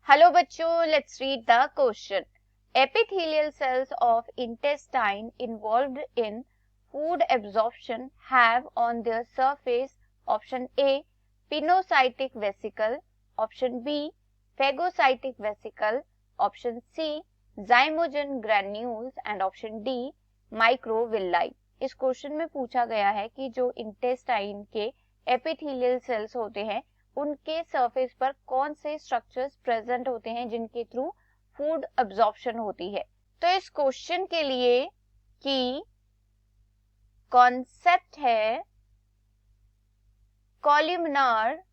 Hello बच्चों, let's read the question. Epithelial cells of intestine involved in food absorption have on their surface option A pinocytic vesicle, option B phagocytic vesicle, option C zymogen granules and option D microvilli. इस question में पूछा गया है कि जो intestine के epithelial cells होते हैं उनके सरफेस पर कौन से स्ट्रक्चर्स प्रेजेंट होते हैं जिनके थ्रू फूड अब्जॉर्प्शन होती है. तो इस क्वेश्चन के लिए की कॉन्सेप्ट है कॉल्यूमिनार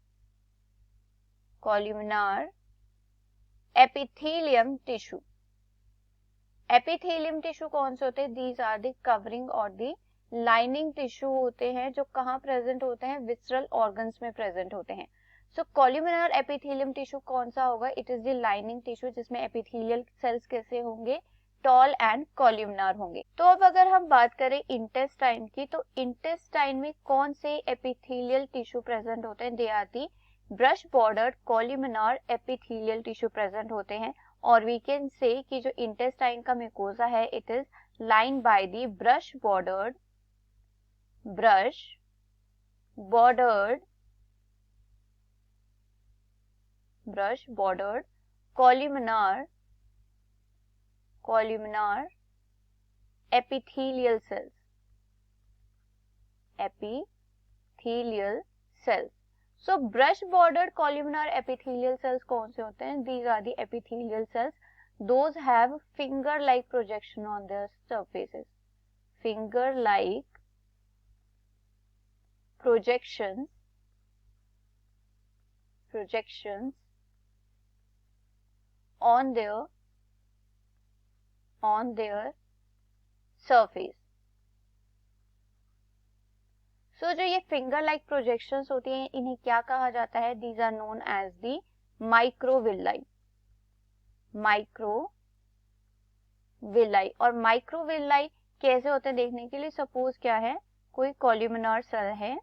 एपिथेलियम टिश्यू. एपिथेलियम टिश्यू कौन से होते हैं? दीज आर द कवरिंग और द लाइनिंग टिश्यू होते हैं जो कहाँ प्रेजेंट होते हैं? विसरल ऑर्गन्स में प्रेजेंट होते हैं. सो कॉल्यूमिनर एपिथेलियम टिश्यू कौन सा होगा? It is the lining tissue जिसमें एपिथेलियल सेल्स कैसे होंगे? टॉल एंड कॉल्यूमिनर होंगे. तो अब अगर हम बात करें इंटेस्टाइन की, तो इंटेस्टाइन में कौन से एपिथेलियल टिश्यू प्रेजेंट होते हैं? They are the brush bordered columnar epithelial tissue present होते हैं. और वी कैन से कि जो इंटेस्टाइन का म्यूकोजा है it is lined by the brush bordered columnar epithelial cells. So brush bordered columnar epithelial cells कौन से होते हैं? These are the epithelial cells. Those have finger like projection on their surfaces. Finger like projections on their surface. So जो ये finger like projections होती हैं इन्हें क्या कहा जाता है? These are known as the microvilli. और microvilli कैसे होते हैं देखने के लिए, सपोज क्या है, कोई कॉल्यूमिनर सेल है.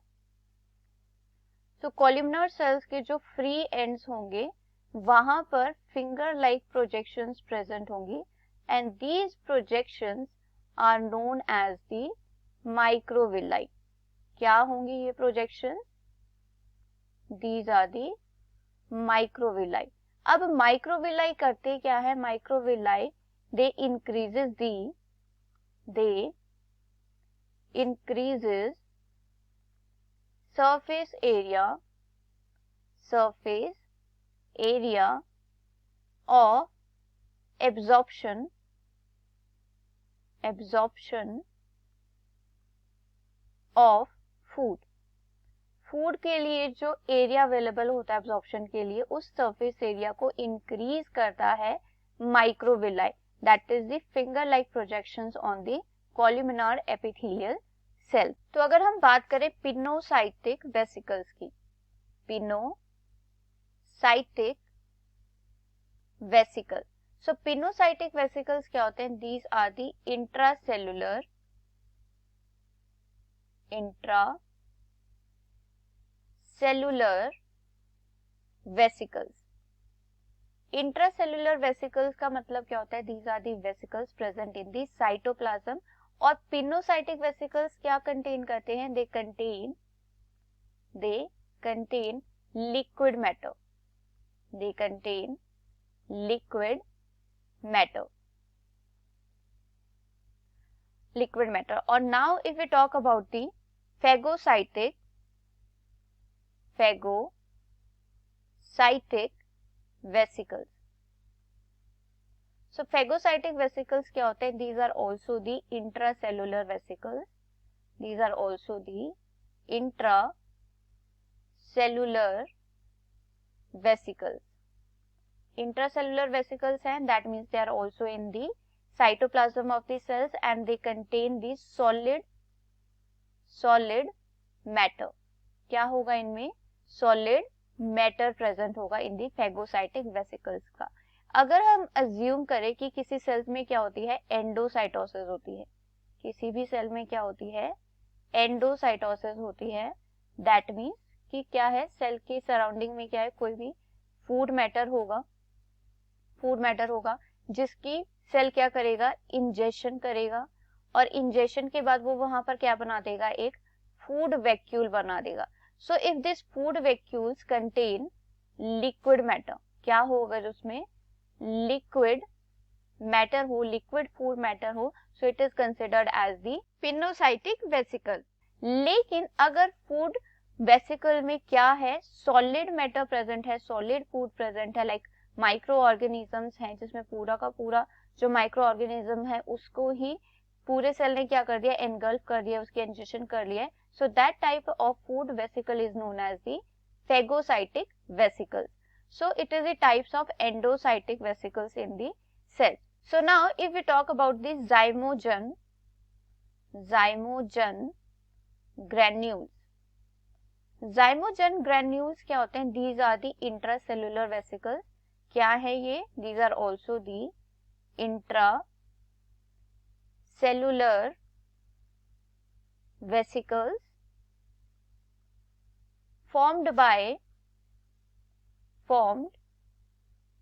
तो कॉल्यूमिनर सेल्स के जो फ्री एंड्स होंगे वहां पर फिंगर लाइक प्रोजेक्शंस प्रेजेंट होंगी and these projections are known as the microvilli. क्या होंगी ये projection? These are the microvilli. अब माइक्रोविलाई करते क्या है? Microvilli they increases surface area of absorption of food के लिए जो एरिया अवेलेबल होता है एब्जॉर्प्शन के लिए उस सरफेस एरिया को इंक्रीज करता है microvilli. That is the finger like projections on the columnar epithelial cell. तो अगर हम बात करें पिनोसाइटिक वेसिकल्स की, pinocytic vesicle. So pinocytic vesicles क्या होते हैं? These are the intracellular vesicles. Intracellular vesicles का मतलब क्या होता है? These are the vesicles present in the cytoplasm. और पिनोसाइटिक वेसिकल्स क्या कंटेन करते हैं? They contain liquid matter. और now if we talk about the phagocytic vesicles. So phagocytic vesicles क्या होते हैं? These are also the intracellular vesicles. Intracellular vesicles हैं, that means they are also in the cytoplasm of the cells and they contain the solid matter. क्या होगा इनमें? solid matter present होगा in the phagocytic vesicles का. अगर हम assume करें कि किसी सेल्स में क्या होती है? एंडोसाइटोसिस होती है. किसी भी सेल में क्या होती है? एंडोसाइटोसिस होती है. दैट मीन्स कि क्या है? सेल के सराउंडिंग में क्या है? कोई भी फूड मैटर होगा फूड मैटर होगा जिसकी सेल क्या करेगा, इंजेशन करेगा, और इंजेशन के बाद वो वहां पर क्या बना देगा, एक फूड वैक्यूल बना देगा. So if this food vacuoles contain liquid matter, क्या हो अगर उसमें लिक्विड मैटर हो, लिक्विड फूड मैटर हो, so it is considered as the pinocytic vesicle. लेकिन अगर फूड वेसिकल में क्या है, सॉलिड मैटर प्रेजेंट है, सॉलिड फूड प्रेजेंट है, लाइक माइक्रो ऑर्गेनिजम्स हैं जिसमें पूरा का पूरा जो माइक्रो ऑर्गेनिज्म है उसको ही पूरे सेल ने क्या कर दिया, एनगल्फ कर दिया, उसकी इंजेक्शन कर लिया है. So that type of food vesicle is known as the phagocytic vesicles. So it is the types of endocytic vesicles in the cell. So now if we talk about the zymogen granules. Zymogen granules क्या होते हैं? These are the intracellular vesicles. क्या है ये? These are also the intracellular vesicles formed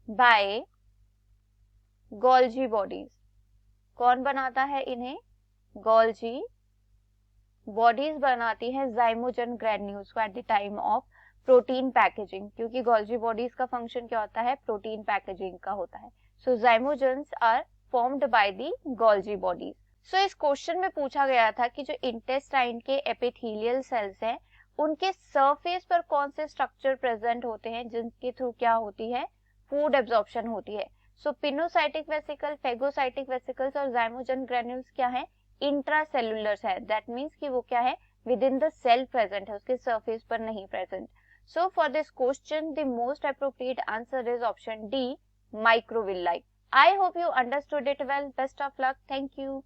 by Golgi bodies. कौन बनाता है इन्हें? गोल्जी बॉडीज बनाती है zymogen granules को at the time of protein packaging, क्योंकि गोल्जी बॉडीज का फंक्शन क्या होता है, प्रोटीन पैकेजिंग का होता है. So zymogens are formed by the Golgi bodies. So इस क्वेश्चन में पूछा गया था कि जो इंटेस्टाइन के एपिथेलियल सेल्स हैं उनके सरफेस पर कौन से स्ट्रक्चर प्रेजेंट होते हैं जिनके थ्रू क्या होती है, फूड एब्जॉर्प्शन होती है. सो पिनोसाइटिक वेसिकल, फेगोसाइटिक वेसिकल्स और zymogen granules क्या है, इंट्रासेलुलर है. दैट मीन्स कि वो क्या है, within the cell present है, उसके सरफेस पर नहीं present. So for this question the most appropriate answer is option D, microvilli. I hope you understood it well. Best of luck. Thank you.